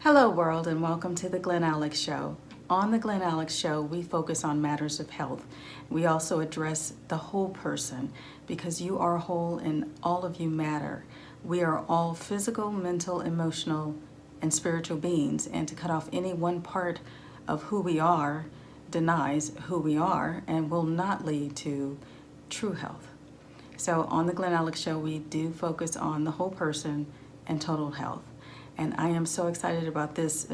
Hello, world, and welcome to the Glen Alex Show. On the Glen Alex Show, we focus on matters of health. We also address the whole person because you are whole and all of you matter. We are all physical, mental, emotional, and spiritual beings, and to cut off any one part of who we are denies who we are and will not lead to true health. So, on the Glen Alex Show, we do focus on the whole person and total health. And I am so excited about this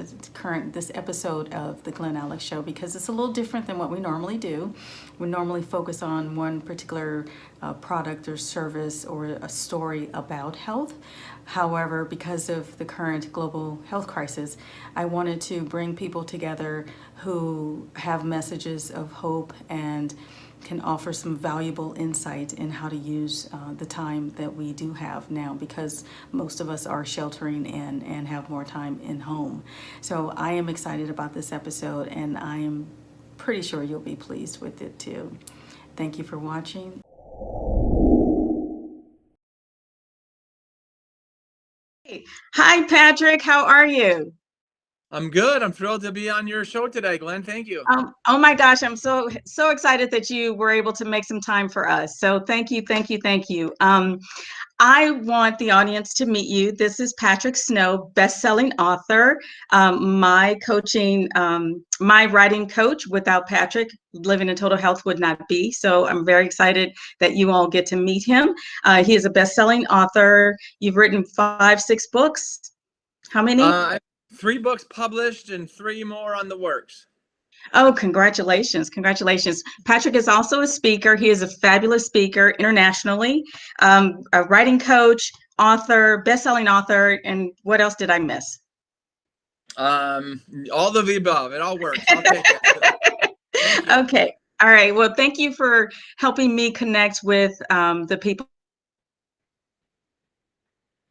episode of the Glen Alex Show because it's a little different than what we normally do. We normally focus on one particular product or service or a story about health. However, because of the current global health crisis, I wanted to bring people together who have messages of hope and can offer some valuable insight in how to use the time that we do have now because most of us are sheltering in and have more time in home. So I am excited about this episode and I am pretty sure you'll be pleased with it too. Thank you for watching. Hi, Patrick. How are you? I'm good. I'm thrilled to be on your show today, Glenn. Thank you. Oh my gosh, I'm so excited that you were able to make some time for us. So thank you, thank you, thank you. I want the audience to meet you. This is Patrick Snow, best-selling author, my writing coach. Without Patrick, living in total health would not be. So I'm very excited that you all get to meet him. He is a best-selling author. You've written 5, 6 books. How many? I have 3 books published and 3 more on the works. Oh, congratulations. Congratulations. Patrick is also a speaker. He is a fabulous speaker internationally, a writing coach, author, best-selling author. And what else did I miss? All of the above. It all works. I'll take it. Thank you. Okay. All right. Well, thank you for helping me connect with the people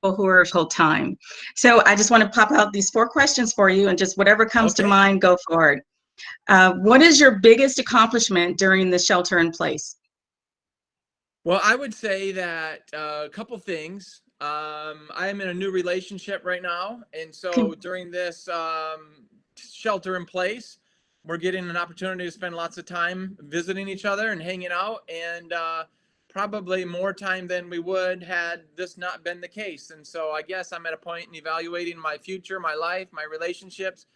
who are whole time. So I just want to pop out these 4 questions for you and just whatever comes to Okay. mind, go for it. What is your biggest accomplishment during the shelter in place? Well, I would say that a couple things. I am in a new relationship right now, and so Can, during this shelter in place, we're getting an opportunity to spend lots of time visiting each other and hanging out, and probably more time than we would had this not been the case. And so I guess I'm at a point in evaluating my future, my life, my relationships,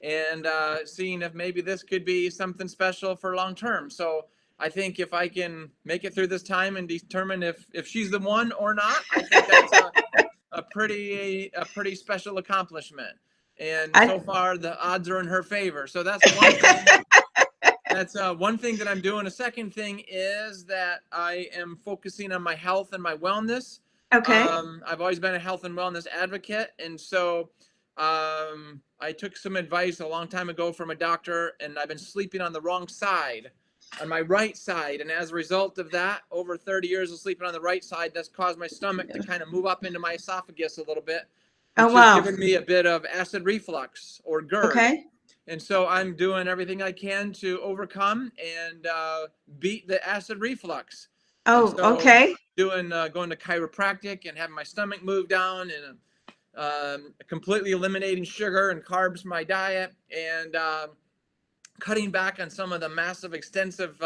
and seeing if maybe this could be something special for long term. So I think if I can make it through this time and determine if she's the one or not, I think that's a pretty special accomplishment. And I, so far, the odds are in her favor. So that's one thing. That's one thing that I'm doing. A second thing is that I am focusing on my health and my wellness. okay. I've always been a health and wellness advocate, and so I took some advice a long time ago from a doctor, and I've been sleeping on the wrong side, on my right side, and as a result of that, over 30 years of sleeping on the right side, that's caused my stomach to kind of move up into my esophagus a little bit, Oh, which has wow. given me a bit of acid reflux or GERD. Okay. And so I'm doing everything I can to overcome and beat the acid reflux. And Oh, so okay. doing going to chiropractic and having my stomach move down and completely eliminating sugar and carbs from my diet and cutting back on some of the massive extensive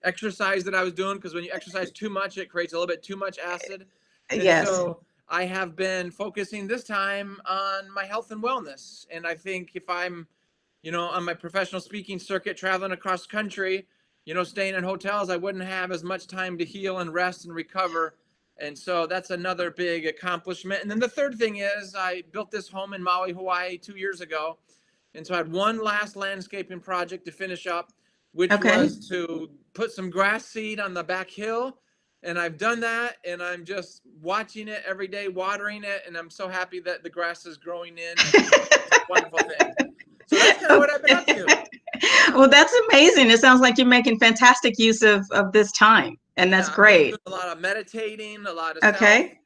exercise that I was doing, because when you exercise too much, it creates a little bit too much acid. And Yes. so I have been focusing this time on my health and wellness. And I think if I'm on my professional speaking circuit, traveling across country, staying in hotels, I wouldn't have as much time to heal and rest and recover. And so that's another big accomplishment. And then the third thing is I built this home in Maui, Hawaii 2 years ago. And so I had one last landscaping project to finish up, which Okay. was to put some grass seed on the back hill. And I've done that, and I'm just watching it every day, watering it. And I'm so happy that the grass is growing in. And it's a wonderful thing. So that's kind of what I've been up to. Well, that's amazing. It sounds like you're making fantastic use of this time, and that's Yeah, I've been great. doing a lot of meditating, a lot of self, Okay.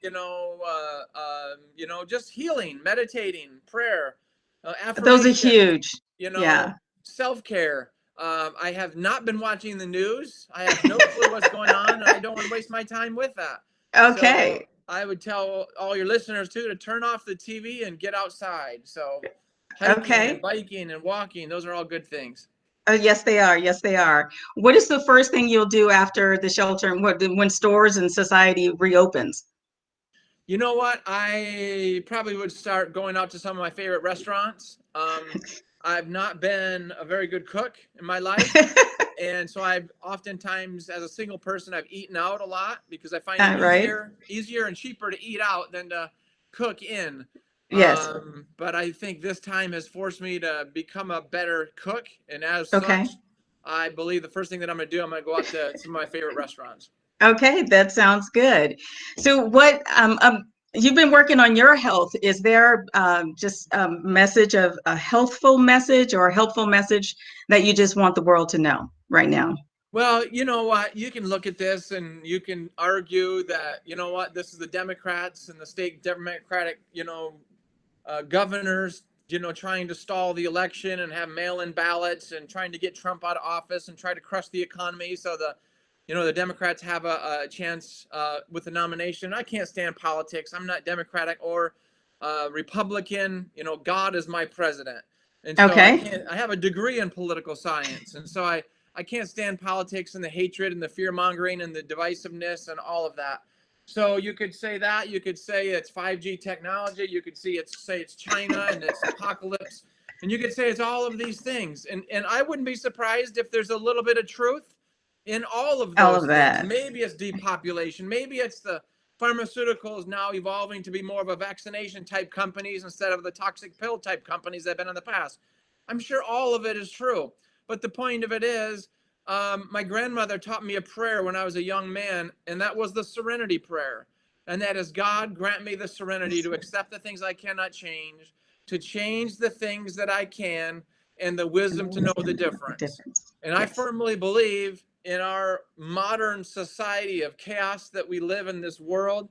just healing, meditating, prayer, Those are affirmations, huge. you Yeah. know, self-care. I have not been watching the news. I have no clue what's going on, and I don't want to waste my time with that. So Okay. I would tell all your listeners too to turn off the TV and get outside. So Hiking and Okay. biking and walking, those are all good things. Yes, they are. Yes, they are. What is the first thing you'll do after the shelter, when stores and society reopens? You know what? I probably would start going out to some of my favorite restaurants. I've not been a very good cook in my life. And so I've oftentimes, as a single person, I've eaten out a lot because I find it Right? easier and cheaper to eat out than to cook in. Yes. But I think this time has forced me to become a better cook. And as Okay. such, I believe the first thing that I'm going to do, I'm going to go out to some of my favorite restaurants. Okay, that sounds good. So you've been working on your health. Is there just a message of a healthful message or a helpful message that you just want the world to know right now? Well, you know what? You can look at this and you can argue that, you know what, this is the Democrats and the state Democratic, governors, trying to stall the election and have mail-in ballots and trying to get Trump out of office and try to crush the economy so the Democrats have a chance with the nomination. I can't stand politics. I'm not Democratic or Republican. God is my president. And so Okay. I have a degree in political science. And so I can't stand politics and the hatred and the fear mongering and the divisiveness and all of that. So you could say that. You could say it's 5G technology. You could say it's China and it's apocalypse. And you could say it's all of these things. And I wouldn't be surprised if there's a little bit of truth in all of All those of things. that. Maybe it's depopulation. Maybe it's the pharmaceuticals now evolving to be more of a vaccination type companies instead of the toxic pill type companies that have been in the past. I'm sure all of it is true. But the point of it is, my grandmother taught me a prayer when I was a young man, and that was the serenity prayer. And that is, God, grant me the serenity to accept the things I cannot change, to change the things that I can, and the wisdom to know the difference. And I Yes. firmly believe in our modern society of chaos that we live in this world,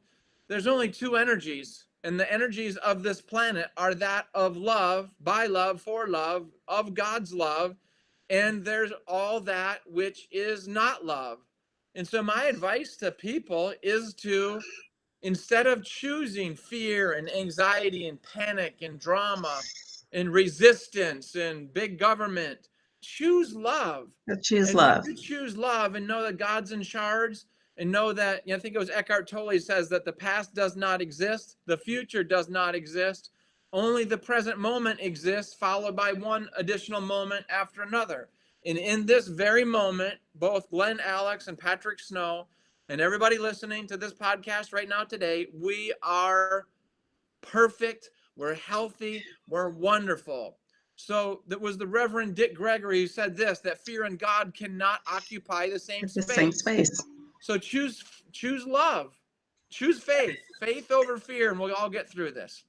there's only two energies. And the energies of this planet are that of love, by love, for love, of God's love. And there's all that which is not love. And so my advice to people is to, instead of choosing fear and anxiety and panic and drama and resistance and big government, choose love. Choose And when love. you choose love and know that God's in charge, and know that, I think it was Eckhart Tolle says that the past does not exist, the future does not exist, only the present moment exists, followed by one additional moment after another. And in this very moment, both Glen Alex and Patrick Snow and everybody listening to this podcast right now today, we are perfect, we're healthy, we're wonderful. So that was the Reverend Dick Gregory who said this, that fear and God cannot occupy the same The same space. space. So choose love, choose faith over fear, and we'll all get through this.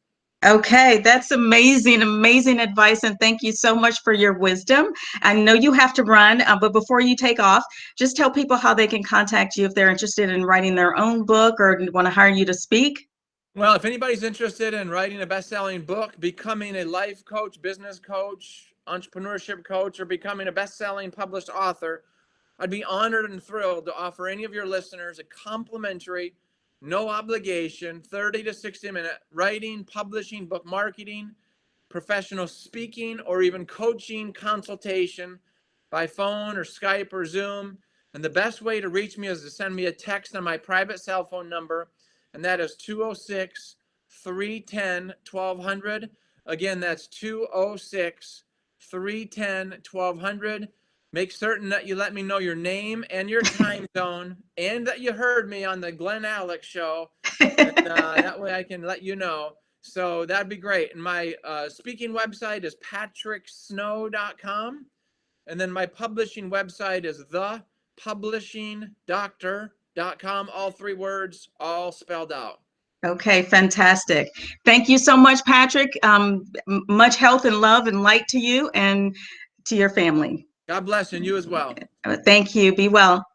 Okay, that's amazing, amazing advice. And thank you so much for your wisdom. I know you have to run, but before you take off, just tell people how they can contact you if they're interested in writing their own book or want to hire you to speak. Well, if anybody's interested in writing a best-selling book, becoming a life coach, business coach, entrepreneurship coach, or becoming a best-selling published author, I'd be honored and thrilled to offer any of your listeners a complimentary, no obligation, 30 to 60-minute writing, publishing, book marketing, professional speaking, or even coaching consultation by phone or Skype or Zoom. And the best way to reach me is to send me a text on my private cell phone number, and that is 206 310 1200. Again, that's 206 310 1200. Make certain that you let me know your name and your time zone, and that you heard me on the Glen Alex Show. And that way I can let you know. So that'd be great. And my speaking website is patricksnow.com. And then my publishing website is thepublishingdoctor.com. All three words, all spelled out. Okay, fantastic. Thank you so much, Patrick. Much health and love and light to you and to your family. God bless you, and you as well. Thank you. Be well.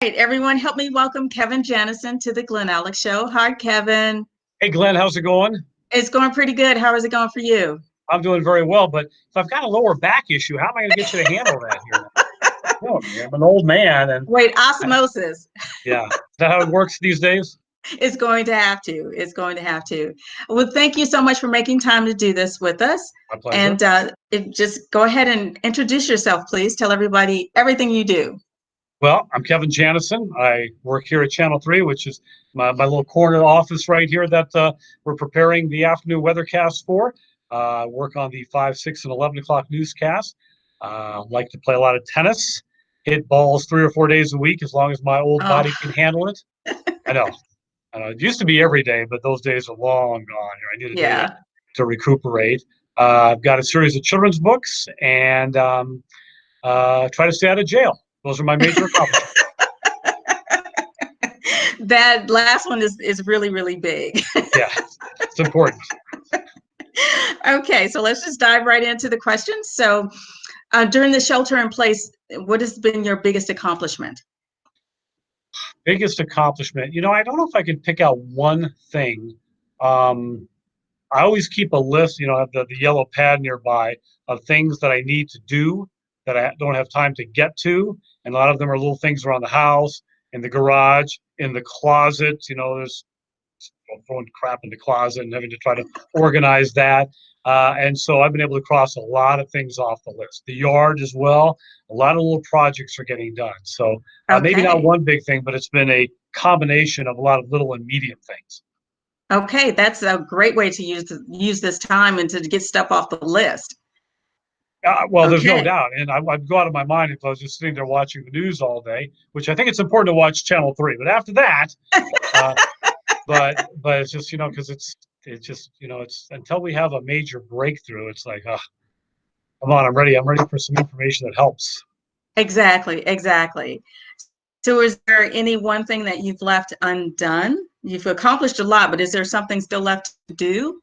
All right, everyone, help me welcome Kevin Janison to the Glen Alex Show. Hi, Kevin. Hey, Glenn, how's it going? It's going pretty good. How is it going for you? I'm doing very well, but if I've got a lower back issue, how am I going to get you to handle that here? No, I'm an old man, and Wait, osmosis. yeah, is that how it works these days? It's going to have to. It's going to have to. Well, thank you so much for making time to do this with us. My pleasure. And just go ahead and introduce yourself, please. Tell everybody everything you do. Well, I'm Kevin Janison. I work here at Channel 3, which is my little corner office right here that we're preparing the afternoon weathercast for. Work on the 5, 6, and 11 o'clock newscast. Like to play a lot of tennis, hit balls 3 or 4 days a week as long as my old body can handle it. I know. It used to be every day, but those days are long gone. I need a day to recuperate. I've got a series of children's books and try to stay out of jail. Those are my major accomplishments. That last one is really, really big. Yeah, it's important. Okay, so let's just dive right into the questions. So during the shelter in place, what has been your biggest accomplishment? Biggest accomplishment. I don't know if I can pick out one thing. I always keep a list, I have the yellow pad nearby of things that I need to do that I don't have time to get to. And a lot of them are little things around the house, in the garage, in the closet. There's throwing crap in the closet and having to try to organize that. And so I've been able to cross a lot of things off the list. The yard as well. A lot of little projects are getting done. So maybe not one big thing, but it's been a combination of a lot of little and medium things. Okay, that's a great way to use this time and to get stuff off the list. Well, there's no doubt. And I'd go out of my mind if I was just sitting there watching the news all day, which I think it's important to watch Channel 3. But after that, but it's just, because it's just, it's until we have a major breakthrough, it's like, come on, I'm ready for some information that helps. Exactly. So is there any one thing that you've left undone? You've accomplished a lot, but is there something still left to do?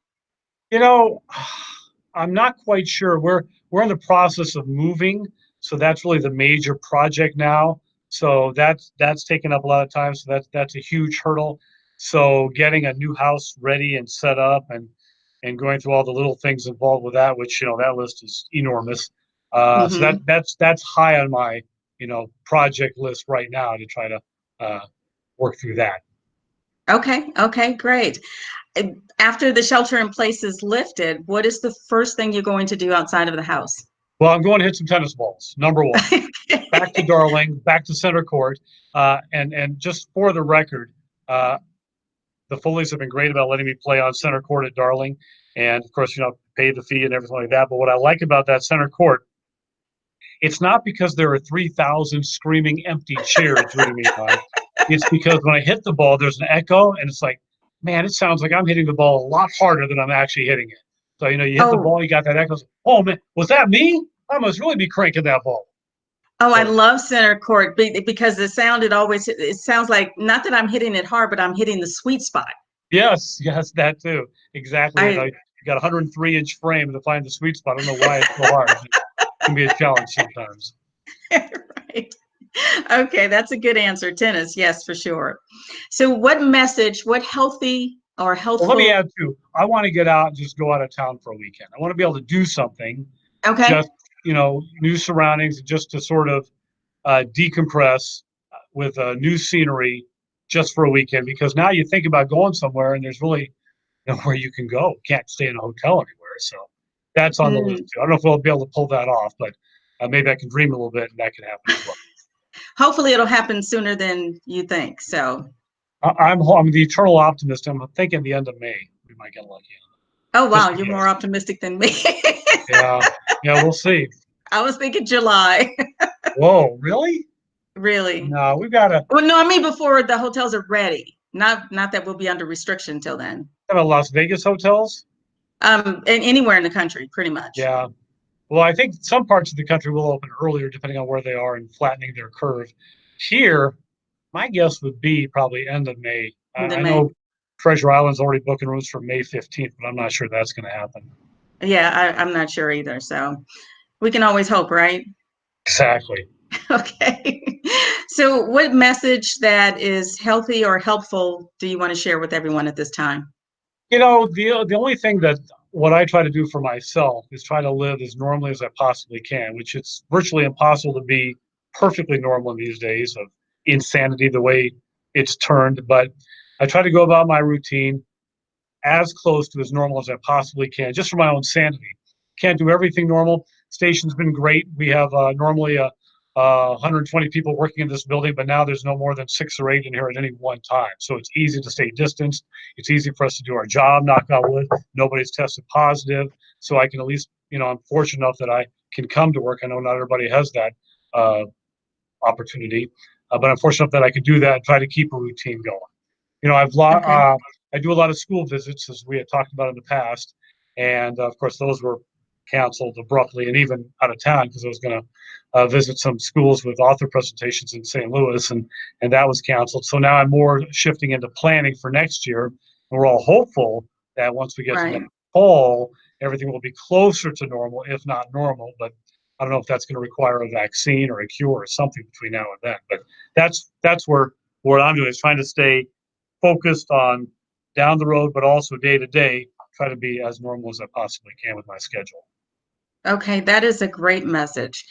I'm not quite sure. We're in the process of moving, so that's really the major project now. So that's taken up a lot of time. So that's a huge hurdle. So getting a new house ready and set up and going through all the little things involved with that, which that list is enormous. So that's high on my project list right now to try to work through that. Okay, great. After the shelter in place is lifted, what is the first thing you're going to do outside of the house? Well, I'm going to hit some tennis balls, number one. Back to Darling, back to center court. And just for the record, the Foley's have been great about letting me play on center court at Darling. And of course, pay the fee and everything like that. But what I like about that center court, it's not because there are 3,000 screaming empty chairs rooting me on. It's because when I hit the ball, there's an echo, and it's like, man, it sounds like I'm hitting the ball a lot harder than I'm actually hitting it. So, you hit the ball, you got that echo. Oh, man, was that me? I must really be cranking that ball. Oh, I love center court because it sounds like, not that I'm hitting it hard, but I'm hitting the sweet spot. Yes, that too. Exactly. You got a 103-inch frame to find the sweet spot. I don't know why it's so hard. It can be a challenge sometimes. Right. Okay, that's a good answer. Tennis, yes, for sure. So what healthy or helpful? Well, let me add too. I want to get out and just go out of town for a weekend. I want to be able to do something. Okay. Just, new surroundings, just to sort of decompress with new scenery just for a weekend. Because now you think about going somewhere and there's really nowhere you can go. You can't stay in a hotel anywhere. So that's on the list too. I don't know if we'll be able to pull that off, but maybe I can dream a little bit and that can happen as well. Hopefully it'll happen sooner than you think. So I'm the eternal optimist. I'm thinking the end of May we might get lucky. Oh wow, you're more optimistic than me. Yeah, we'll see. I was thinking July. Whoa, really? Really? No, we've got to. Well, no, I mean before the hotels are ready. Not that we'll be under restriction till then. How about Las Vegas hotels? And anywhere in the country, pretty much. Yeah. Well, I think some parts of the country will open earlier, depending on where they are and flattening their curve. Here, my guess would be probably end of May. I know Treasure Island's already booking rooms for May 15th, but I'm not sure that's going to happen. Yeah, I'm not sure either. So we can always hope, right? Exactly. Okay. So what message that is healthy or helpful do you want to share with everyone at this time? The only thing that what I try to do for myself is try to live as normally as I possibly can, which it's virtually impossible to be perfectly normal in these days of insanity, the way it's turned. But I try to go about my routine as close to as normal as I possibly can, just for my own sanity. Can't do everything normal. Station's been great. We have normally 120 people working in this building, but now there's no more than 6 or 8 in here at any one time. So it's easy to stay distanced. It's easy for us to do our job, knock on wood. Nobody's tested positive. So I can at least, I'm fortunate enough that I can come to work. I know not everybody has that opportunity, but I'm fortunate enough that I can do that and try to keep a routine going. Okay. I do a lot of school visits, as we had talked about in the past, and of course those were canceled abruptly and even out of town because I was going to visit some schools with author presentations in St. Louis, and that was canceled. So now I'm more shifting into planning for next year. And we're all hopeful that once we get to Right. next fall, everything will be closer to normal, if not normal. But I don't know if that's going to require a vaccine or a cure or something between now and then. But that's where what I'm doing is trying to stay focused on down the road, but also day to day, try to be as normal as I possibly can with my schedule. Okay, that is a great message.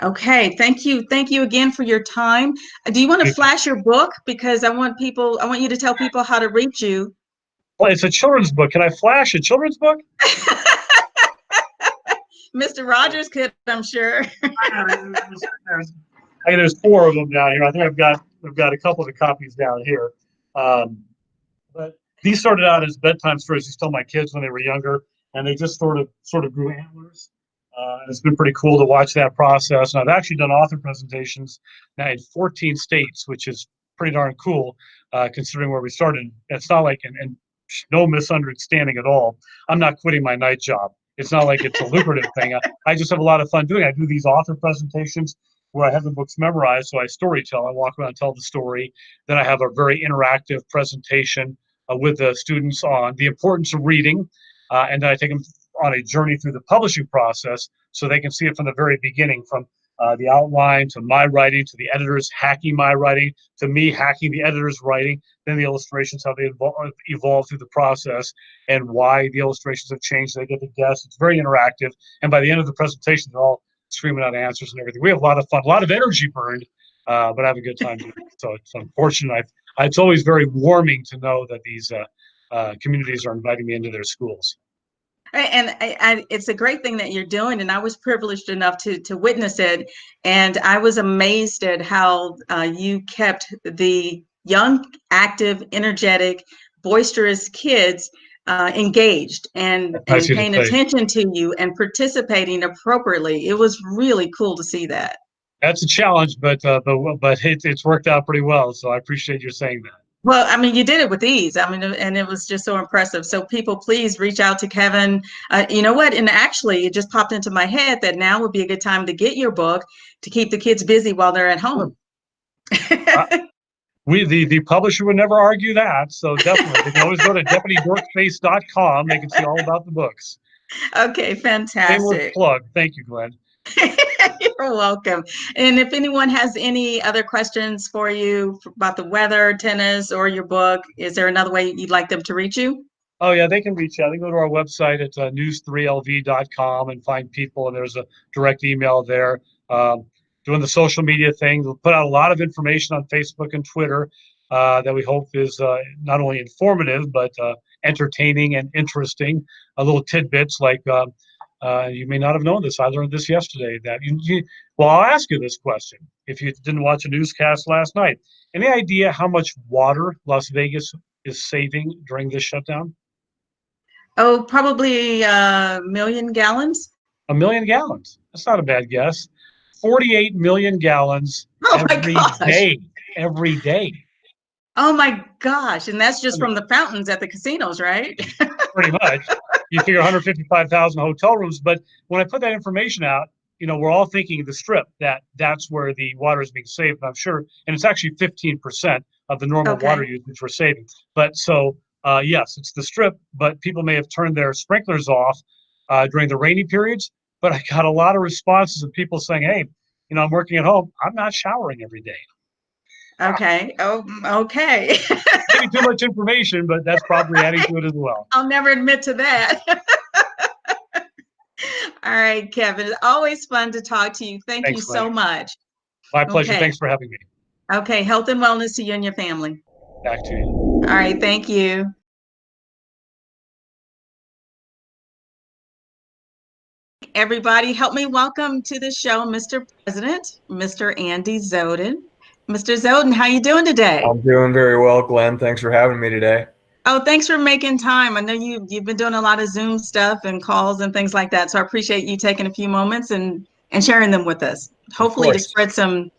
Okay, thank you. Thank you again for your time. Do you want to flash your book? Because I want you to tell people how to reach you. Well, it's a children's book. Can I flash a children's book? Mr. Rogers could, I'm sure. There's 4 of them down here. I think I've got a couple of the copies down here. But these started out as bedtime stories I used to tell my kids when they were younger, and they just sort of grew antlers. And it's been pretty cool to watch that process. And I've actually done author presentations now in 14 states, which is pretty darn cool, considering where we started. It's not like, and no misunderstanding at all, I'm not quitting my night job. It's not like it's a lucrative thing. I just have a lot of fun doing it. I do these author presentations where I have the books memorized, so I story tell. I walk around and tell the story. Then I have a very interactive presentation with the students on the importance of reading, and then I take them on a journey through the publishing process so they can see it from the very beginning, from the outline to my writing, to the editors hacking my writing, to me hacking the editor's writing, then the illustrations, how they evolve through the process, and why the illustrations have changed. They get to guess. It's very interactive. And by the end of the presentation, they're all screaming out answers and everything. We have a lot of fun, a lot of energy burned, but I have a good time doing it. So it's unfortunate. It's always very warming to know that these communities are inviting me into their schools. And it's a great thing that you're doing, and I was privileged enough to witness it, and I was amazed at how you kept the young, active, energetic, boisterous kids engaged and paying attention to you and participating appropriately. It was really cool to see that. That's a challenge, but it's worked out pretty well. So I appreciate you saying that. Well, I mean, you did it with ease. I mean, and it was just so impressive. So people, please reach out to Kevin. You know what? And actually, it just popped into my head that now would be a good time to get your book to keep the kids busy while they're at home. The publisher would never argue that. So definitely, they can always go to deputydorkspace.com. They can see all about the books. Okay, fantastic. Shameless plug. Thank you, Glenn. You're welcome. And if anyone has any other questions for you about the weather, tennis, or your book, is there another way you'd like them to reach you? Oh, yeah, they can reach out. They can go to our website at news3lv.com and find people, and there's a direct email there. Doing the social media thing. We'll put out a lot of information on Facebook and Twitter that we hope is not only informative, but entertaining and interesting. Little tidbits like you may not have known this. I learned this yesterday. Well, I'll ask you this question. If you didn't watch a newscast last night, any idea how much water Las Vegas is saving during this shutdown? Oh, probably a million gallons. 1 million gallons. That's not a bad guess. 48 million gallons every day. Every day. Oh my gosh. And that's just from the fountains at the casinos, right? Pretty much. You figure 155,000 hotel rooms. But when I put that information out, we're all thinking of the Strip, that's where the water is being saved. I'm sure, and it's actually 15% of the normal water usage we're saving. But so, yes, it's the Strip, but people may have turned their sprinklers off during the rainy periods. But I got a lot of responses of people saying, hey, I'm working at home. I'm not showering every day. Okay. Oh, okay. Maybe too much information, but that's probably adding to it as well. I'll never admit to that. All right, Kevin. It's always fun to talk to you. Thanks, you so much. My pleasure. Okay. Thanks for having me. Okay. Health and wellness to you and your family. Back to you. All right, thank you. Everybody, help me welcome to the show, Mr. President, Mr. Andy Zodin. Mr. Zodin, how you doing today? I'm doing very well, Glenn. Thanks for having me today. Oh, thanks for making time. I know you've been doing a lot of Zoom stuff and calls and things like that. So I appreciate you taking a few moments and sharing them with us. Hopefully to course. spread some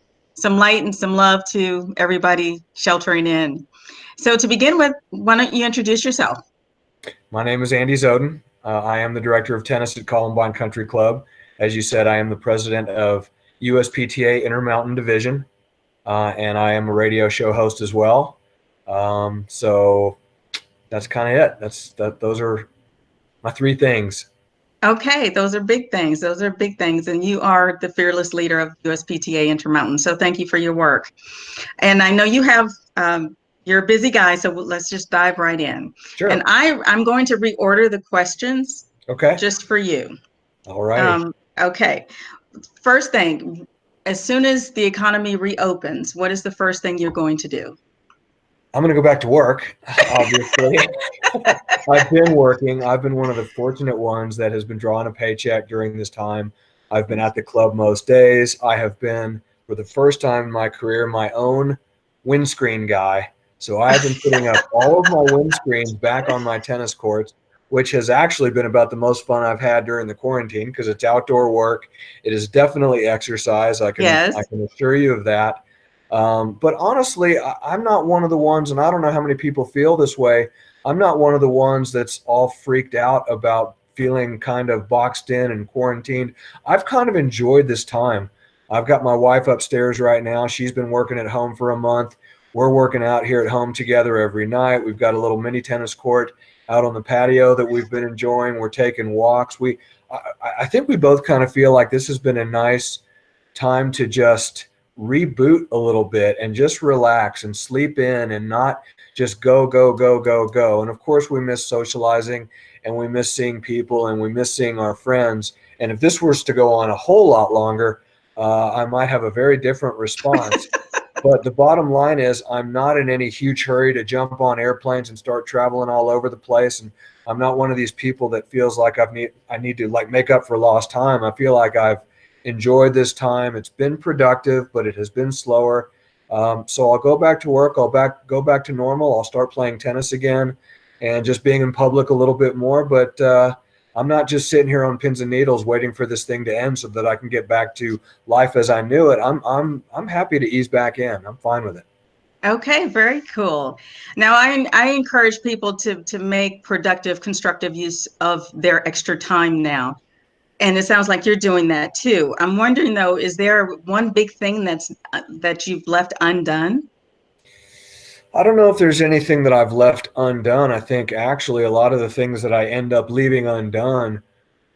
light and some love to everybody sheltering in. So to begin with, why don't you introduce yourself? My name is Andy Zodin. I am the director of tennis at Columbine Country Club. As you said, I am the president of USPTA Intermountain Division, and I am a radio show host as well. So that's kind of it. Those are my three things. Okay, those are big things. Those are big things. And you are the fearless leader of USPTA Intermountain. So thank you for your work. And I know you have, you're a busy guy, so let's just dive right in. Sure. And I'm going to reorder the questions Okay. just for you. All right. Okay. First thing, as soon as the economy reopens, what is the first thing you're going to do? I'm going to go back to work, obviously. I've been working. I've been one of the fortunate ones that has been drawing a paycheck during this time. I've been at the club most days. I have been, for the first time in my career, my own windscreen guy. So I've been putting up all of my windscreens back on my tennis courts, which has actually been about the most fun I've had during the quarantine because it's outdoor work. It is definitely exercise. I can assure you of that. But honestly, I'm not one of the ones, and I don't know how many people feel this way. I'm not one of the ones that's all freaked out about feeling kind of boxed in and quarantined. I've kind of enjoyed this time. I've got my wife upstairs right now. She's been working at home for a month. We're working out here at home together every night. We've got a little mini tennis court out on the patio that we've been enjoying. We're taking walks. I think we both kind of feel like this has been a nice time to just reboot a little bit and just relax and sleep in and not just go. And of course we miss socializing and we miss seeing people and we miss seeing our friends. And if this was to go on a whole lot longer, I might have a very different response. But the bottom line is I'm not in any huge hurry to jump on airplanes and start traveling all over the place. And I'm not one of these people that feels like I need to like make up for lost time. I feel like I've enjoyed this time. It's been productive, but it has been slower. So I'll go back to work. Go back to normal. I'll start playing tennis again and just being in public a little bit more. But I'm not just sitting here on pins and needles waiting for this thing to end so that I can get back to life as I knew it. I'm happy to ease back in. I'm fine with it. Okay, very cool. Now, I encourage people to make productive, constructive use of their extra time now. And it sounds like you're doing that too. I'm wondering though, is there one big thing that you've left undone? I don't know if there's anything that I've left undone. I think actually a lot of the things that I end up leaving undone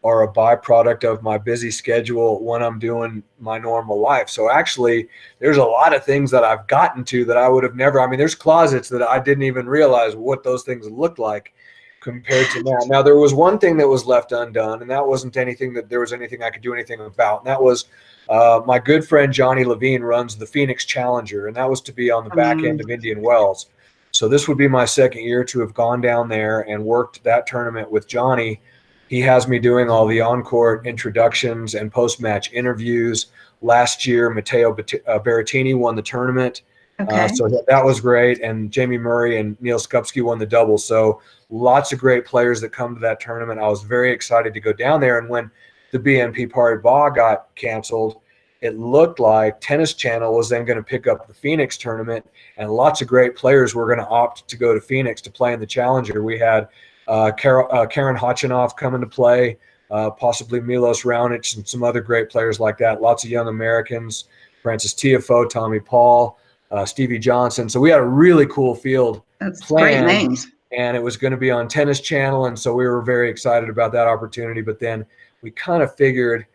are a byproduct of my busy schedule when I'm doing my normal life. So actually, there's a lot of things that I've gotten to that I would have never. I mean, there's closets that I didn't even realize what those things looked like compared to now. Now, there was one thing that was left undone, and that wasn't anything that there was anything I could do anything about. And that was my good friend Johnny Levine runs the Phoenix Challenger, and that was to be on the back end of Indian Wells. So this would be my second year to have gone down there and worked that tournament with Johnny. He has me doing all the on-court introductions and post-match interviews. Last year, Matteo Berrettini won the tournament. Okay. So that was great. And Jamie Murray and Neil Skupski won the doubles. So lots of great players that come to that tournament. I was very excited to go down there. And when the BNP Paribas got canceled, it looked like Tennis Channel was then going to pick up the Phoenix tournament. And lots of great players were going to opt to go to Phoenix to play in the Challenger. We had Karen Hotchinoff coming to play, possibly Milos Raonic and some other great players like that. Lots of young Americans, Francis Tiafoe, Tommy Paul, Stevie Johnson. So we had a really cool field. That's planned, great names. And it was going to be on Tennis Channel. And so we were very excited about that opportunity. But then we kind of figured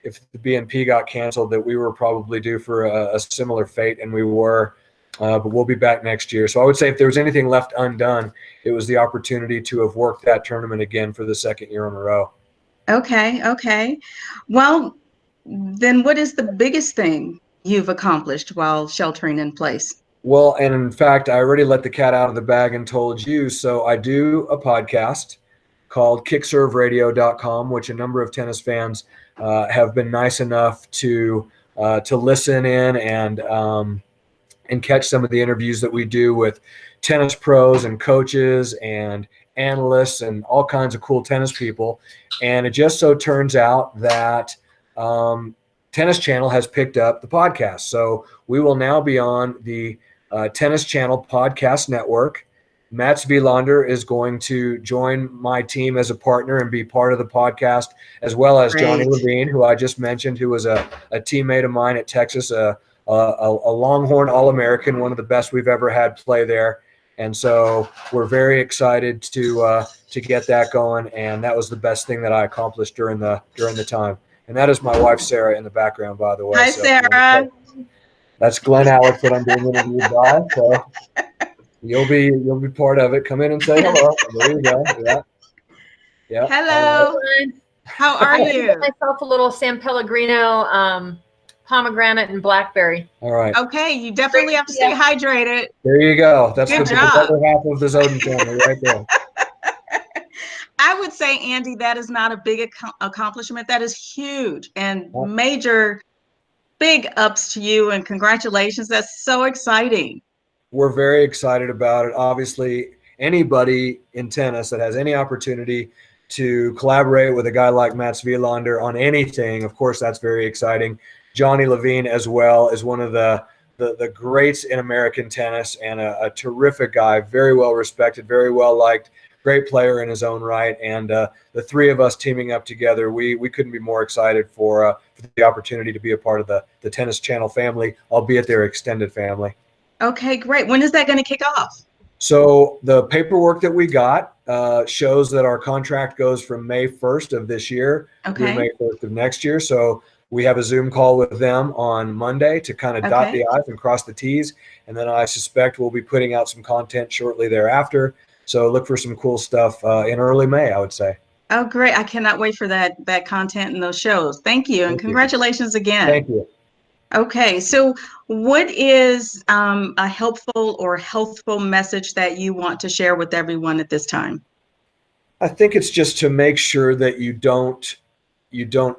if the BNP got canceled that we were probably due for a similar fate, and we were. But we'll be back next year. So I would say if there was anything left undone, it was the opportunity to have worked that tournament again for the second year in a row. Okay. Well, then what is the biggest thing you've accomplished while sheltering in place? Well, and in fact, I already let the cat out of the bag and told you. So I do a podcast called kickserveradio.com, which a number of tennis fans have been nice enough to listen in and catch some of the interviews that we do with tennis pros and coaches and analysts and all kinds of cool tennis people. And it just so turns out that Tennis Channel has picked up the podcast. So we will now be on the Tennis Channel podcast network. Mats Wilander is going to join my team as a partner and be part of the podcast, as well as Johnny Great. Levine, who I just mentioned, who was a teammate of mine at Texas, a Longhorn All-American, one of the best we've ever had play there. And so we're very excited to get that going. And that was the best thing that I accomplished during the time. And that is my wife, Sarah, in the background, by the way. Hi, So, Sarah. that's Glen Alex that I'm being interviewed by. So you'll be part of it. Come in and say hello. There you go. Yeah. Yeah. Hello. How are I'm gonna you? get myself a little San Pellegrino pomegranate and blackberry. All right. Okay, you definitely have to stay hydrated. There you go. That's Good the job. other half of the Zodin family right there. I would say, Andy, that is not a big accomplishment. That is huge and major, big ups to you and congratulations. That's so exciting. We're very excited about it. Obviously, anybody in tennis that has any opportunity to collaborate with a guy like Mats Wilander on anything, of course, that's very exciting. Johnny Levine as well is one of the greats in American tennis and a terrific guy, very well respected, very well liked, great player in his own right. And the three of us teaming up together, we couldn't be more excited for the opportunity to be a part of the Tennis Channel family, albeit their extended family. Okay, great. When is that going to kick off? So the paperwork that we got shows that our contract goes from May 1st of this year through May 1st of next year. So we have a Zoom call with them on Monday to kind of dot the I's and cross the T's. And then I suspect we'll be putting out some content shortly thereafter. So look for some cool stuff in early May, I would say. Oh, great. I cannot wait for that content and those shows. Thank you. And congratulations again. Thank you. Okay, so what is a helpful or healthful message that you want to share with everyone at this time? I think it's just to make sure that you don't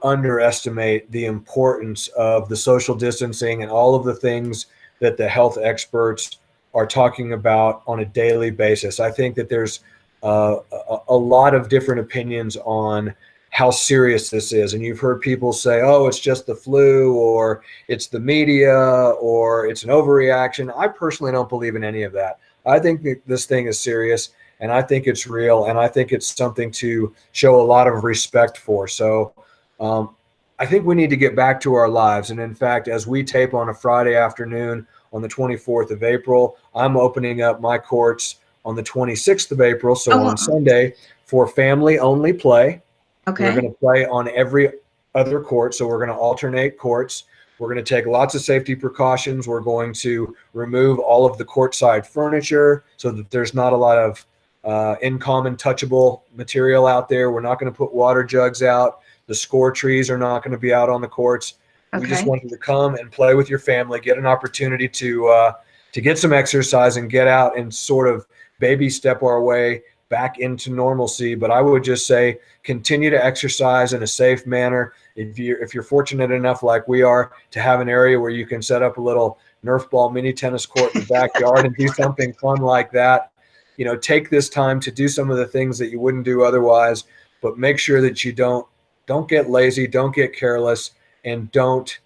underestimate the importance of the social distancing and all of the things that the health experts are talking about on a daily basis. I think that there's a lot of different opinions on how serious this is. And you've heard people say, oh, it's just the flu, or it's the media, or it's an overreaction. I personally don't believe in any of that. I think that this thing is serious, and I think it's real, and I think it's something to show a lot of respect for. So I think we need to get back to our lives. And in fact, as we tape on a Friday afternoon on the 24th of April, I'm opening up my courts on the 26th of April, so on Sunday, for family-only play. Okay. We're going to play on every other court, so we're going to alternate courts. We're going to take lots of safety precautions. We're going to remove all of the courtside furniture so that there's not a lot of in common touchable material out there. We're not going to put water jugs out. The score trees are not going to be out on the courts. Okay. We just want you to come and play with your family, get an opportunity to get some exercise and get out and sort of baby step our way back into normalcy. But I would just say continue to exercise in a safe manner. If you're fortunate enough, like we are, to have an area where you can set up a little Nerf ball mini tennis court in the backyard and do something fun like that, take this time to do some of the things that you wouldn't do otherwise. But make sure that you don't get lazy, don't get careless, and don't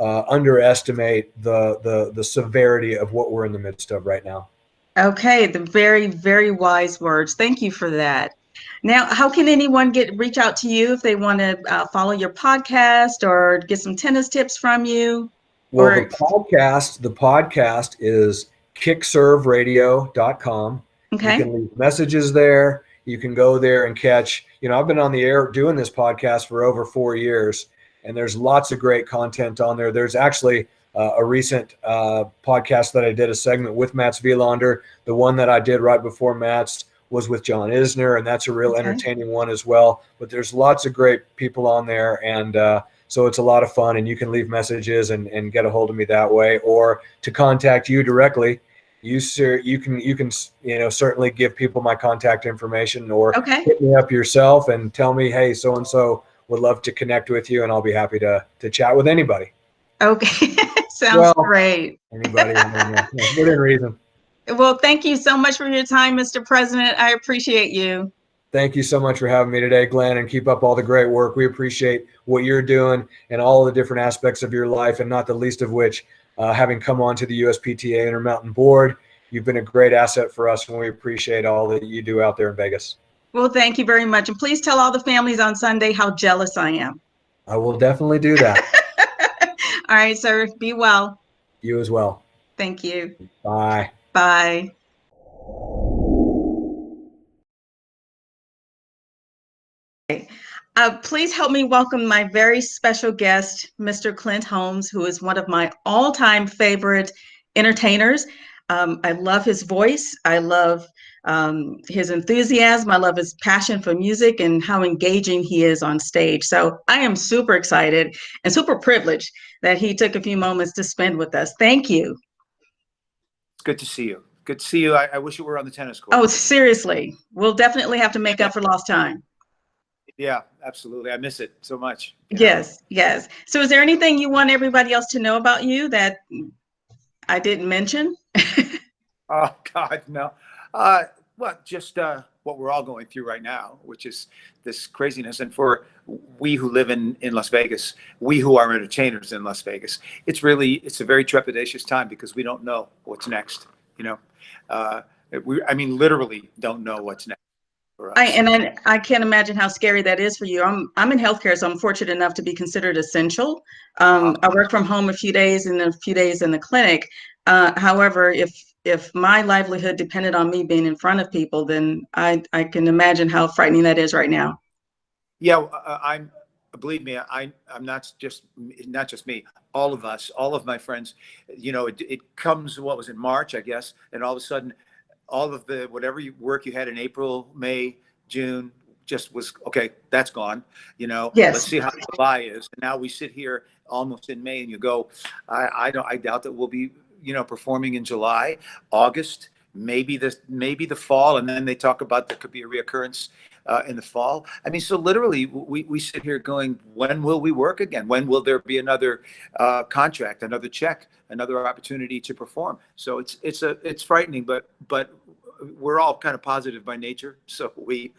underestimate the severity of what we're in the midst of right now. Okay, the very, very wise words. Thank you for that. Now, how can anyone reach out to you if they want to follow your podcast or get some tennis tips from you? Well, the podcast is kickserveradio.com. Okay. You can leave messages there. You can go there and catch, I've been on the air doing this podcast for over 4 years, and there's lots of great content on there. There's actually a recent podcast that I did a segment with Mats Wilander. The one that I did right before Mats was with John Isner, and that's a real entertaining one as well. But there's lots of great people on there, and So it's a lot of fun, and you can leave messages and get a hold of me that way, or to contact you directly. You can certainly give people my contact information, or Okay. hit me up yourself and tell me, hey, so and so would love to connect with you, and I'll be happy to chat with anybody. Okay. Sounds Well, great. Anybody within reason. Well, thank you so much for your time, Mr. President. I appreciate you. Thank you so much for having me today, Glenn, and keep up all the great work. We appreciate what you're doing and all the different aspects of your life, and not the least of which, having come on to the USPTA Intermountain Board. You've been a great asset for us, and we appreciate all that you do out there in Vegas. Well, thank you very much. And please tell all the families on Sunday how jealous I am. I will definitely do that. All right, sir. Be well. You as well. Thank you. Bye. Bye. Please help me welcome my very special guest, Mr. Clint Holmes, who is one of my all-time favorite entertainers. I love his voice. I love his enthusiasm. I love his passion for music and how engaging he is on stage. So I am super excited and super privileged that he took a few moments to spend with us. Thank you. It's good to see you. Good to see you. I wish you were on the tennis court. Oh, seriously. We'll definitely have to make up for lost time. Yeah, absolutely. I miss it so much. Yes, yes. So is there anything you want everybody else to know about you that I didn't mention? Oh, God, no. Well, just what we're all going through right now, which is this craziness. And for we who live in Las Vegas, we who are entertainers in Las Vegas, it's a very trepidatious time because we don't know what's next. I mean, literally don't know what's next for us. I can't imagine how scary that is for you. I'm in healthcare, so I'm fortunate enough to be considered essential. I work from home a few days and then a few days in the clinic. However, if my livelihood depended on me being in front of people, then I can imagine how frightening that is right now. Yeah, believe me, I'm not just me, all of us, all of my friends, it comes, what was it, March, I guess. And all of a sudden, all of the, whatever work you had in April, May, June, just was, okay, that's gone, Yes. Let's see how July is. And now we sit here almost in May and you go, I doubt that we'll be, performing in July, August, maybe the fall. And then they talk about there could be a reoccurrence in the fall. I mean, so literally we sit here going, when will we work again? When will there be another contract, another check, another opportunity to perform? So it's frightening, but we're all kind of positive by nature. So we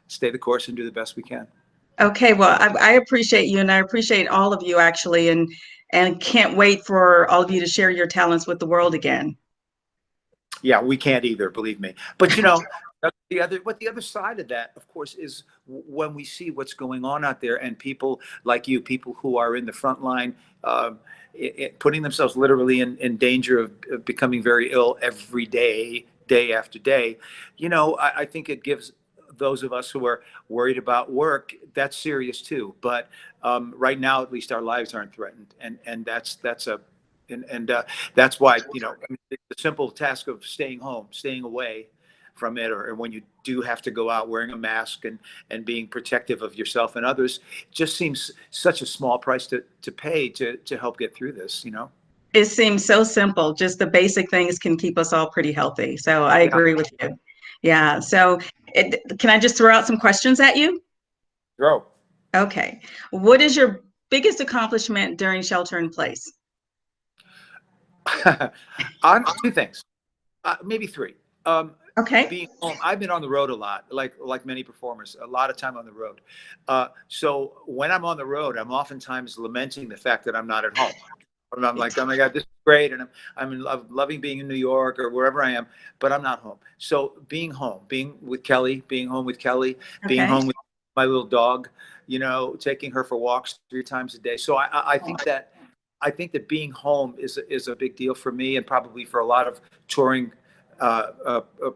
stay the course and do the best we can. Okay, well, I appreciate you, and I appreciate all of you actually, and can't wait for all of you to share your talents with the world again. Yeah, we can't either, believe me. But the other side of that, of course, is when we see what's going on out there, and people like you, people who are in the front line, putting themselves literally in danger of becoming very ill every day, day after day. I think it gives those of us who are worried about work, that's serious too. But right now, at least our lives aren't threatened, and that's why, the simple task of staying home, staying away from it, or when you do have to go out wearing a mask and being protective of yourself and others, just seems such a small price to pay to help get through this, It seems so simple. Just the basic things can keep us all pretty healthy. So I agree with you. Yeah. So can I just throw out some questions at you? Go. Okay. What is your biggest accomplishment during shelter in place? On two things, maybe three. Okay. Being home, I've been on the road a lot, like many performers, a lot of time on the road. So when I'm on the road, I'm oftentimes lamenting the fact that I'm not at home. And I'm like, oh my God, this is great, and I'm loving being in New York or wherever I am, but I'm not home. So being home, being with Kelly, being home with Kelly, being home with my little dog, taking her for walks 3 times a day. So I think that being home is a big deal for me, and probably for a lot of touring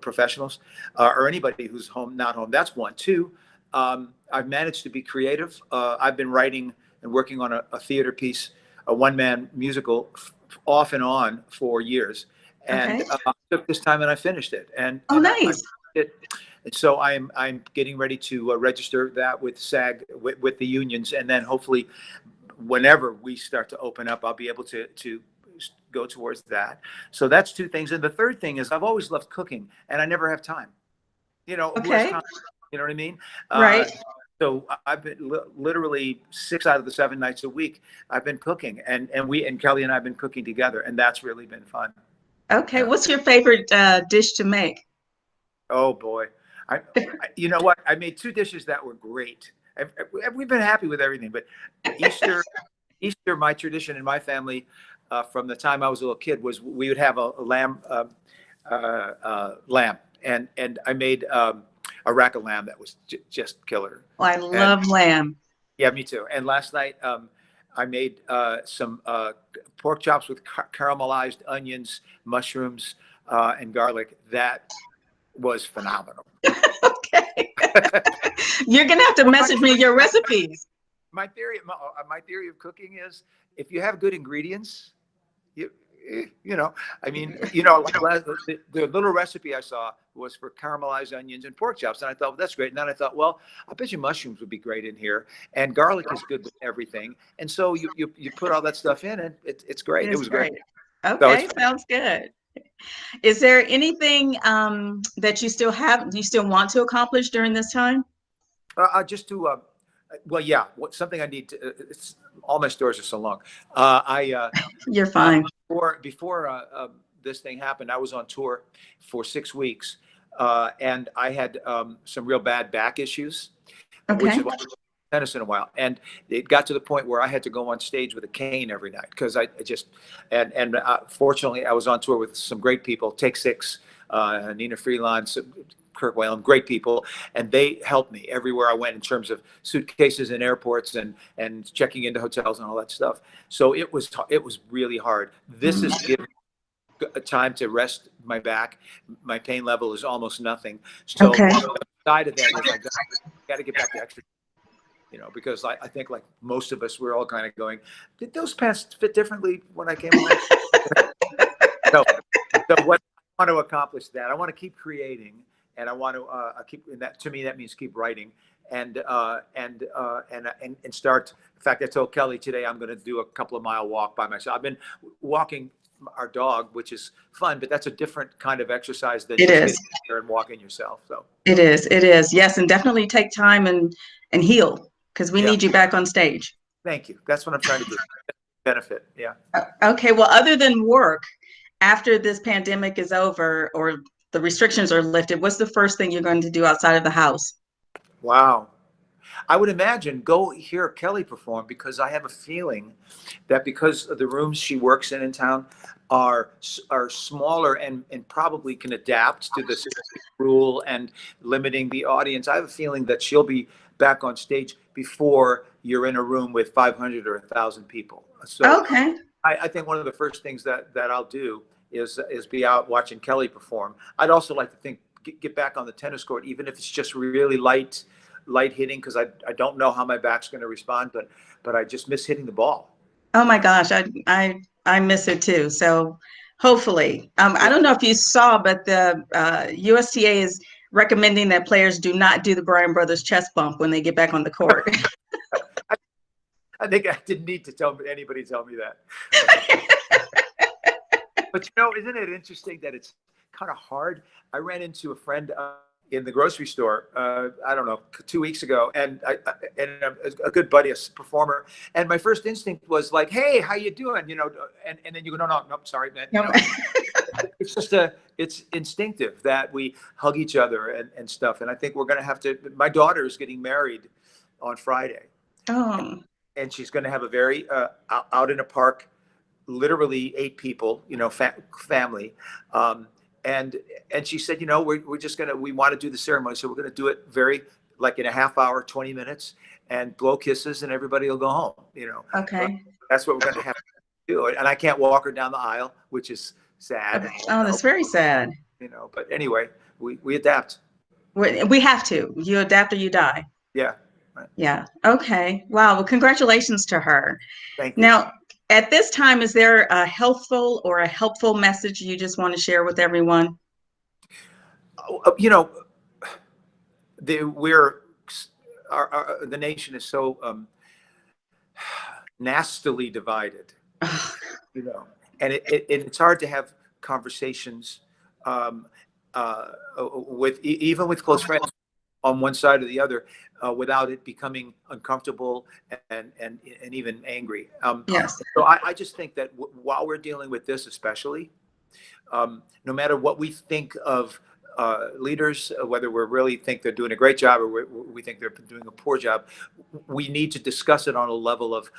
professionals or anybody who's not home. That's one. Two, I've managed to be creative. I've been writing and working on a theater piece, a one-man musical, off and on for years, and I took this time and I finished it. And nice. And so I'm getting ready to register that with SAG with the unions, and then hopefully, whenever we start to open up, I'll be able to go towards that. So that's two things. And the third thing is I've always loved cooking, and I never have time. Who has Okay. time? You know what I mean? Right. So I've been literally 6 out of the 7 nights a week I've been cooking, and Kelly and I have been cooking together, and that's really been fun. Okay. Yeah. What's your favorite dish to make? Oh boy, you know what? I made 2 dishes that were great. We've been happy with everything, but Easter, my tradition in my family from the time I was a little kid was we would have a lamb, and I made a rack of lamb that was just killer. Oh, I love lamb. Yeah, me too. And last night, I made some pork chops with caramelized onions, mushrooms, and garlic. That was phenomenal. Okay. You're gonna have to message me your recipes. My theory of cooking is if you have good ingredients, I mean, the little recipe I saw was for caramelized onions and pork chops, and I thought, well, that's great. And then I thought, well, I bet you mushrooms would be great in here, and garlic is good with everything. And so you put all that stuff in, and it's great. It was great. Okay, sounds good. Is there anything that you still want to accomplish during this time? Just to, well, yeah, something I need to. All my stories are so long. You're fine. Before this thing happened, I was on tour for 6 weeks, and I had some real bad back issues, which is why I haven't done tennis in a while. And it got to the point where I had to go on stage with a cane every night because I just fortunately I was on tour with some great people, Take Six, Nina Freelon, Kirk Whalum, great people, and they helped me everywhere I went in terms of suitcases in airports and checking into hotels and all that stuff. So it was really hard. This is giving a time to rest my back. My pain level is almost nothing. So the side of that is I got to get back to exercise. Because I think like most of us, we're all kind of going, did those pants fit differently when I came home? so what I want to accomplish that. I want to keep creating. And I want to keep that. To me, that means keep writing and start. In fact, I told Kelly today I'm going to do a couple of mile walk by myself. I've been walking our dog, which is fun, but that's a different kind of exercise than just getting there and walking yourself. So it is. Yes, and definitely take time and heal because we need you back on stage. Thank you. That's what I'm trying to do. Benefit. Yeah. Okay. Well, other than work, after this pandemic is over or the restrictions are lifted, what's the first thing you're going to do outside of the house? Wow. I would imagine go hear Kelly perform because I have a feeling that because of the rooms she works in town are smaller and probably can adapt to the rule and limiting the audience. I have a feeling that she'll be back on stage before you're in a room with 500 or 1,000 people. So I think one of the first things that I'll do is be out watching Kelly perform. I'd also like to get back on the tennis court, even if it's just really light hitting, because I don't know how my back's going to respond, but I just miss hitting the ball. Oh my gosh, I miss it too. So hopefully, I don't know if you saw, but the USTA is recommending that players do not do the Bryan Brothers chest bump when they get back on the court. I think I didn't need to anybody tell me that. But isn't it interesting that it's kind of hard? I ran into a friend in the grocery store, I don't know, 2 weeks ago, and a good buddy, a performer, and my first instinct was like, "Hey, how you doing?" And then you go, "No, sorry, man." It's just it's instinctive that we hug each other and stuff. And I think we're gonna have to. My daughter is getting married on Friday, and she's gonna have a very out in a park. Literally 8 people, family. And she said, we're just we want to do the ceremony. So we're going to do it very like in a half hour, 20 minutes and blow kisses and everybody will go home, Okay. But that's what we're going to have to do. And I can't walk her down the aisle, which is sad. Okay. Oh, that's very sad. But anyway, we adapt. We have to. You adapt or you die. Yeah. Right. Yeah. Okay. Wow. Well, congratulations to her. Thank you. Now, at this time, is there a healthful or a helpful message you just want to share with everyone? the nation is so nastily divided, you know, and it's hard to have conversations um, with even with close friends on one side or the other without it becoming uncomfortable and even angry. Yes. So I just think that while we're dealing with this, especially, no matter what we think of leaders, whether we really think they're doing a great job or we think they're doing a poor job, we need to discuss it on a level of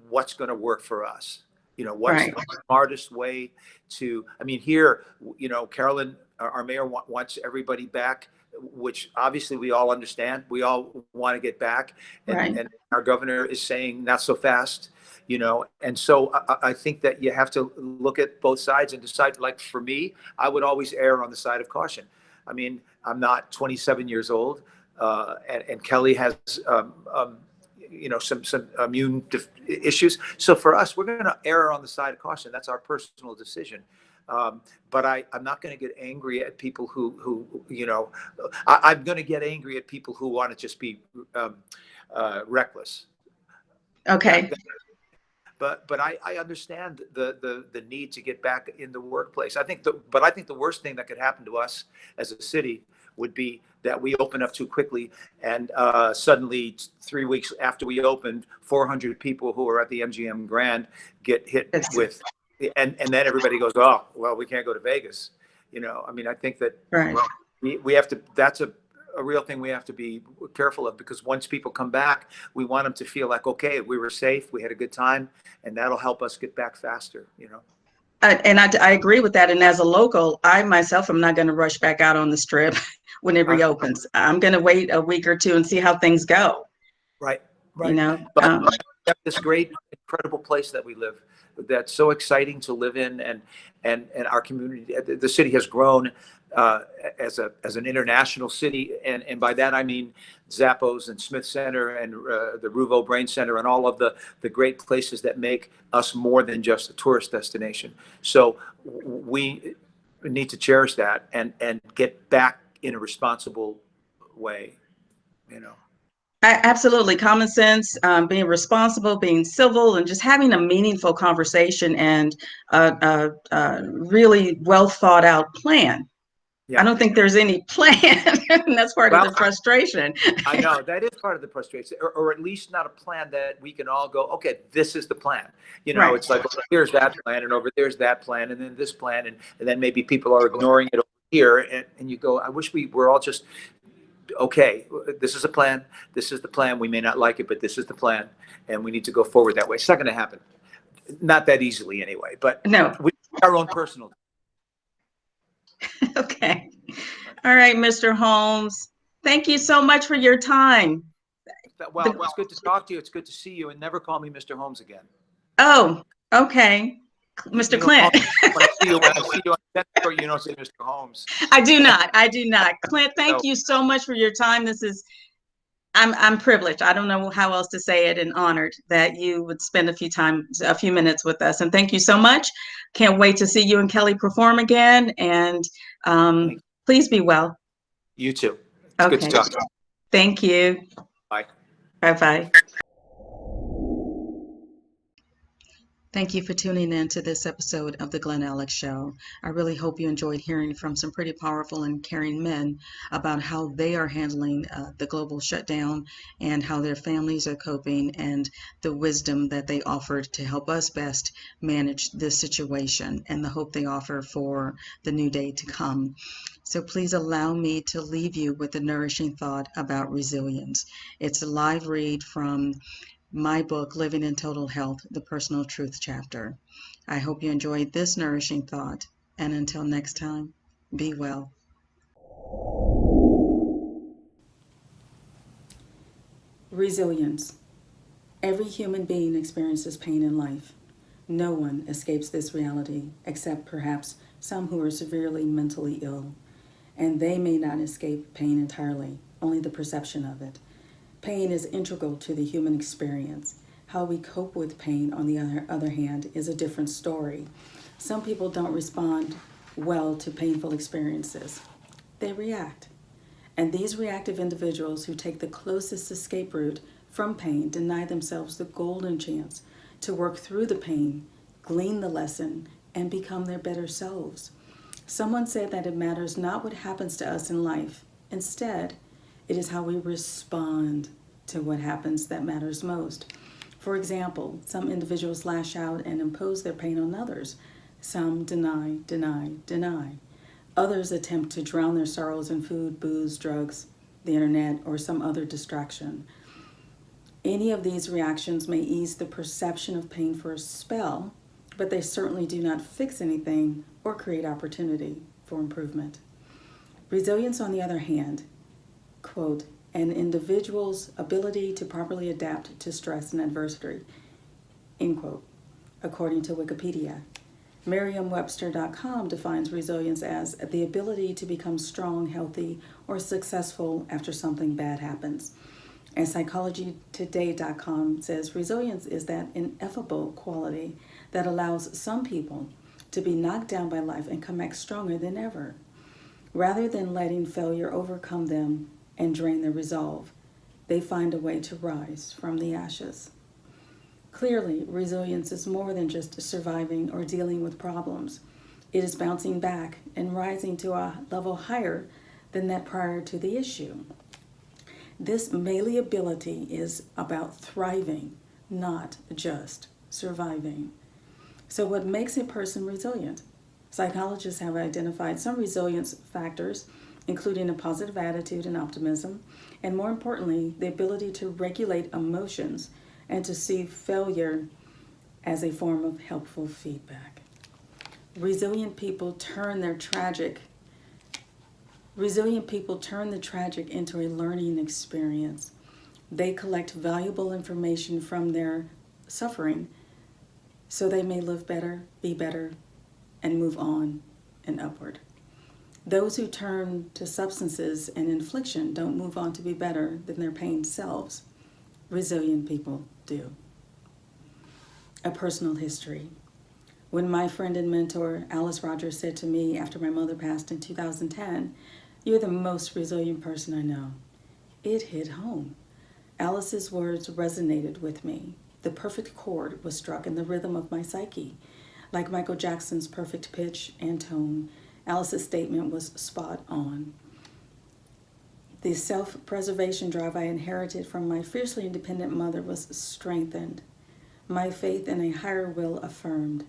what's going to work for us. You know, what's Right. the smartest way to, I mean, here, you know, Carolyn, our mayor wants everybody back, which obviously we all understand. We all want to get back. Right. And our governor is saying not so fast, you know. And so I think that you have to look at both sides and decide, like for me, I would always err on the side of caution. I mean, I'm not 27 years old, and Kelly has, you know, some immune issues. So for us, we're going to err on the side of caution. That's our personal decision. But I'm not going to get angry at people who you know, I'm going to get angry at people who want to just be reckless. Okay. But I understand the need to get back in the workplace. I think the worst thing that could happen to us as a city would be that we open up too quickly and suddenly 3 weeks after we opened, 400 people who are at the MGM Grand get hit with, and then everybody goes, oh, well, we can't go to Vegas. You know, I mean, I think that Right. we have to, that's a real thing we have to be careful of, because once people come back, we want them to feel like, okay, we were safe, we had a good time, and that'll help us get back faster, you know? And I agree with that. And as a local, I myself am not going to rush back out on the strip when it reopens. I'm going to wait a week or two and see how things go. Right. You know, But we have this great, incredible place that we live, that's so exciting to live in, and our community, the city has grown as an international city, and by that I mean Zappos and Smith Center and the Ruvo Brain Center and all of the great places that make us more than just a tourist destination. So we need to cherish that and get back in a responsible way, you know. Absolutely. Common sense, being responsible, being civil, and just having a meaningful conversation and a really well thought out plan. Yeah. I don't think there's any plan. And that's part of the frustration. I know that is part of the frustration, or at least not a plan that we can all go, okay, this is the plan. You know, Right. It's like, well, here's that plan, and over there's that plan, and then this plan, and then maybe people are ignoring it over here, and you go, I wish we were all just, okay, this is a plan, this is the plan, we may not like it, but this is the plan, and we need to go forward that way. It's not going to happen. Not that easily anyway, but No. we our own personal. Okay. All right, Mr. Holmes. Thank you so much for your time. Well, it's good to talk to you. It's good to see you, and never call me Mr. Holmes again. Oh, okay. Mr. Clint. When I see you on Central, you don't say Mr. Holmes. I do not. Clint, thank you so much for your time. I'm privileged. I don't know how else to say it, and honored that you would spend a few minutes with us. And thank you so much. Can't wait to see you and Kelly perform again. And please be well. You too. It's good to talk to you. Thank you. Bye. Bye-bye. Thank you for tuning in to this episode of the Glen Alex Show. I really hope you enjoyed hearing from some pretty powerful and caring men about how they are handling the global shutdown and how their families are coping, and the wisdom that they offered to help us best manage this situation, and the hope they offer for the new day to come. So please allow me to leave you with a nourishing thought about resilience. It's a live read from my book, Living in Total Health, the Personal Truth Chapter. I hope you enjoyed this nourishing thought, and until next time, be well. Resilience. Every human being experiences pain in life. No one escapes this reality, except perhaps some who are severely mentally ill. And they may not escape pain entirely, only the perception of it. Pain is integral to the human experience. How we cope with pain, on the other hand, is a different story. Some people don't respond well to painful experiences. They react. And these reactive individuals who take the closest escape route from pain deny themselves the golden chance to work through the pain, glean the lesson, and become their better selves. Someone said that it matters not what happens to us in life. Instead, it is how we respond to what happens that matters most. For example, some individuals lash out and impose their pain on others. Some deny, deny, deny. Others attempt to drown their sorrows in food, booze, drugs, the internet, or some other distraction. Any of these reactions may ease the perception of pain for a spell, but they certainly do not fix anything or create opportunity for improvement. Resilience, on the other hand, quote, an individual's ability to properly adapt to stress and adversity, end quote, according to Wikipedia. Merriam-Webster.com defines resilience as the ability to become strong, healthy, or successful after something bad happens. And PsychologyToday.com says resilience is that ineffable quality that allows some people to be knocked down by life and come back stronger than ever. Rather than letting failure overcome them and drain their resolve, they find a way to rise from the ashes. Clearly, resilience is more than just surviving or dealing with problems. It is bouncing back and rising to a level higher than that prior to the issue. This malleability is about thriving, not just surviving. So what makes a person resilient? Psychologists have identified some resilience factors, including a positive attitude and optimism, and more importantly, the ability to regulate emotions and to see failure as a form of helpful feedback. Resilient people turn the tragic into a learning experience. They collect valuable information from their suffering so they may live better, be better, and move on and upward. Those who turn to substances and infliction don't move on to be better than their pained selves. Resilient people do. A personal history. When my friend and mentor, Alice Rogers, said to me after my mother passed in 2010, "You're the most resilient person I know," it hit home. Alice's words resonated with me. The perfect chord was struck in the rhythm of my psyche. Like Michael Jackson's perfect pitch and tone, Alice's statement was spot on. The self-preservation drive I inherited from my fiercely independent mother was strengthened. My faith in a higher will affirmed.